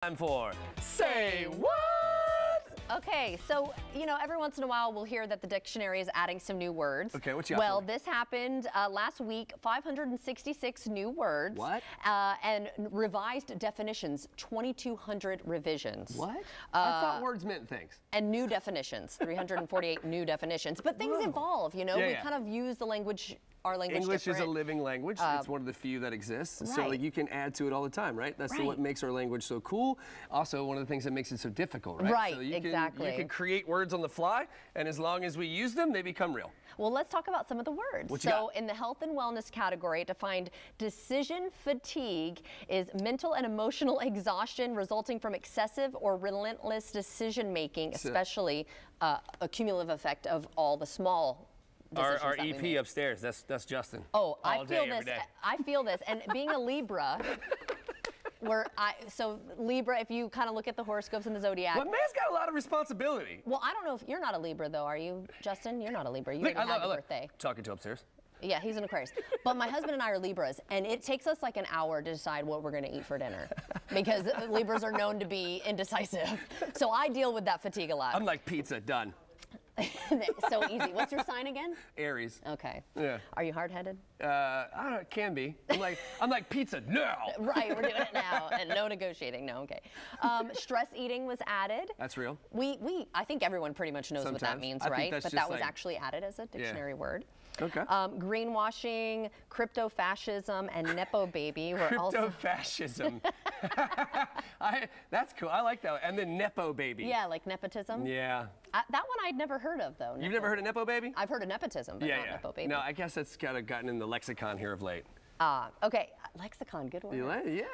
Time for Say What? Okay, so, every once in a while we'll hear that the dictionary is adding some new words. Okay, what you got? Well, this happened last week, 566 new words. What? And revised definitions, 2,200 revisions. What? I thought words meant things. And new definitions, 348 new definitions. But things evolve, we kind of use the language. Our language English different. is a living language. It's one of the few that exists. Right. So you can add to it all the time, right? That's what makes our language so cool. Also, one of the things that makes it so difficult, right? Right, so you exactly. You can create words on the fly, and as long as we use them, they become real. Well, let's talk about some of the words. What you got? In the health and wellness category, defined decision fatigue is mental and emotional exhaustion resulting from excessive or relentless decision making, especially a cumulative effect of all the small Our EP upstairs, that's Justin. Oh, I feel this. I feel this. And being a Libra, Libra, if you kind of look at the horoscopes and the zodiac. But man's got a lot of responsibility. Well, I don't know if you're not a Libra though, are you, Justin? You're not a Libra. You already had your birthday. Talking to upstairs. Yeah, he's an Aquarius. But my husband and I are Libras, and it takes us like an hour to decide what we're going to eat for dinner because Libras are known to be indecisive. So I deal with that fatigue a lot. I'm like pizza, done. So easy. What's your sign again? Aries. Okay. Yeah. Are you hard-headed? I don't know, it can be. I'm like pizza now. Right, we're doing it now, and no negotiating. No, okay. Stress eating was added. That's real. I think everyone pretty much knows what that means, right? But that was actually added as a dictionary word. Okay. Greenwashing, crypto-fascism, and nepo baby were also. Crypto-fascism. That's cool. I like that one. And then nepo baby. Yeah, like nepotism. Yeah. That one I'd never heard of, though. You've never heard of nepo baby? I've heard of nepotism, but not nepo baby. No, I guess that's kind of gotten in the lexicon here of late. Okay, lexicon, good word.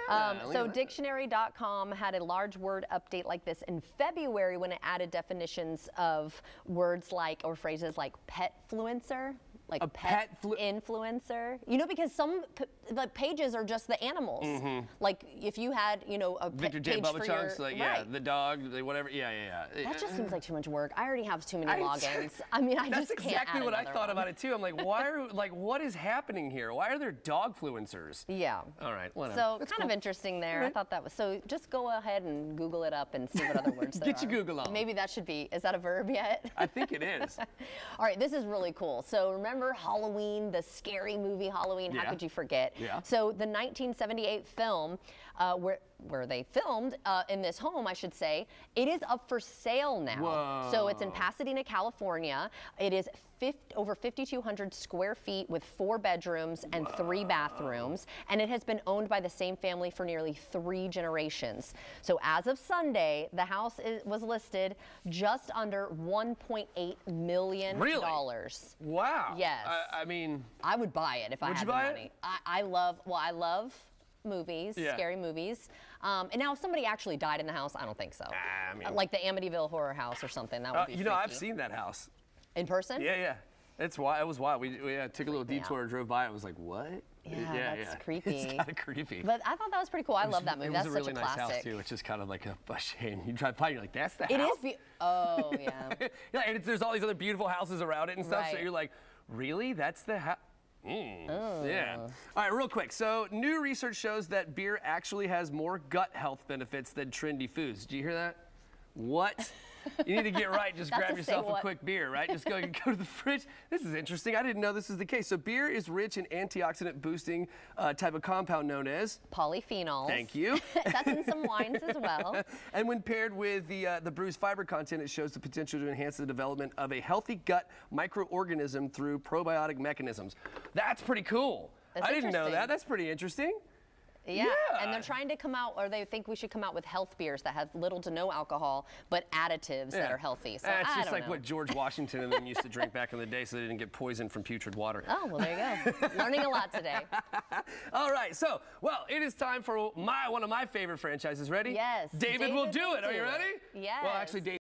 So dictionary.com had a large word update like this in February when it added definitions of words like, or phrases like petfluencer, like a pet influencer. Because some the pages are just the animals. Like if you had, a Victor page J. Bubba for Chunks, your, like the dog, whatever. Yeah. That just seems like too much work. I already have too many logins. I mean, I just can't. That's exactly what I thought about it too. I'm like, what is happening here? Why are there dogfluencers? Yeah. All right, whatever. So kind of interesting there. I thought that was, so just go ahead and Google it up and see what other words there are. Get your Google on. Maybe that should be, is that a verb yet? I think it is. All right, this is really cool. So remember Halloween, the scary movie Halloween? How could you forget? Yeah. So the 1978 film where they filmed in this home, I should say, it is up for sale now. Whoa. So it's in Pasadena, California. It is over 5,200 square feet with 4 bedrooms and 3 bathrooms, and it has been owned by the same family for nearly 3 generations. So as of Sunday, the house was listed just under $1.8 million. Really? Wow. Yes. I mean, I would buy it if I had the money. I love movies, scary movies. And now if somebody actually died in the house, I don't think so. Like the Amityville Horror House or something, that would be freaky. I've seen that house. In person? Yeah. It's wild. It was wild. We took a little detour, drove by. I was like, what? Yeah, that's creepy. It's kind of creepy. But I thought that was pretty cool. I love that movie. That's such a classic. It was a really nice house too. It's just kind of like a shame. You drive by, you're like, that's the house. It is. Oh yeah. And there's all these other beautiful houses around it and stuff. So you're like, really? That's the house. Yeah. All right, real quick. So new research shows that beer actually has more gut health benefits than trendy foods. Did you hear that? What? You need to get right. Just grab yourself a quick beer, right? Just go to the fridge. This is interesting. I didn't know this is the case. So beer is rich in antioxidant boosting type of compound known as polyphenols. Thank you. That's in some wines as well. And when paired with the brew's fiber content, it shows the potential to enhance the development of a healthy gut microorganism through probiotic mechanisms. That's pretty cool. I didn't know that. That's pretty interesting. Yeah, and they're trying to come out, or they think we should come out with health beers that have little to no alcohol, but additives that are healthy. So it's just like what George Washington and them used to drink back in the day so they didn't get poisoned from putrid water. Oh, well, there you go. Learning a lot today. All right, so, it is time for one of my favorite franchises. Ready? Yes. David will do it. Are you ready? Yes. Well, actually, David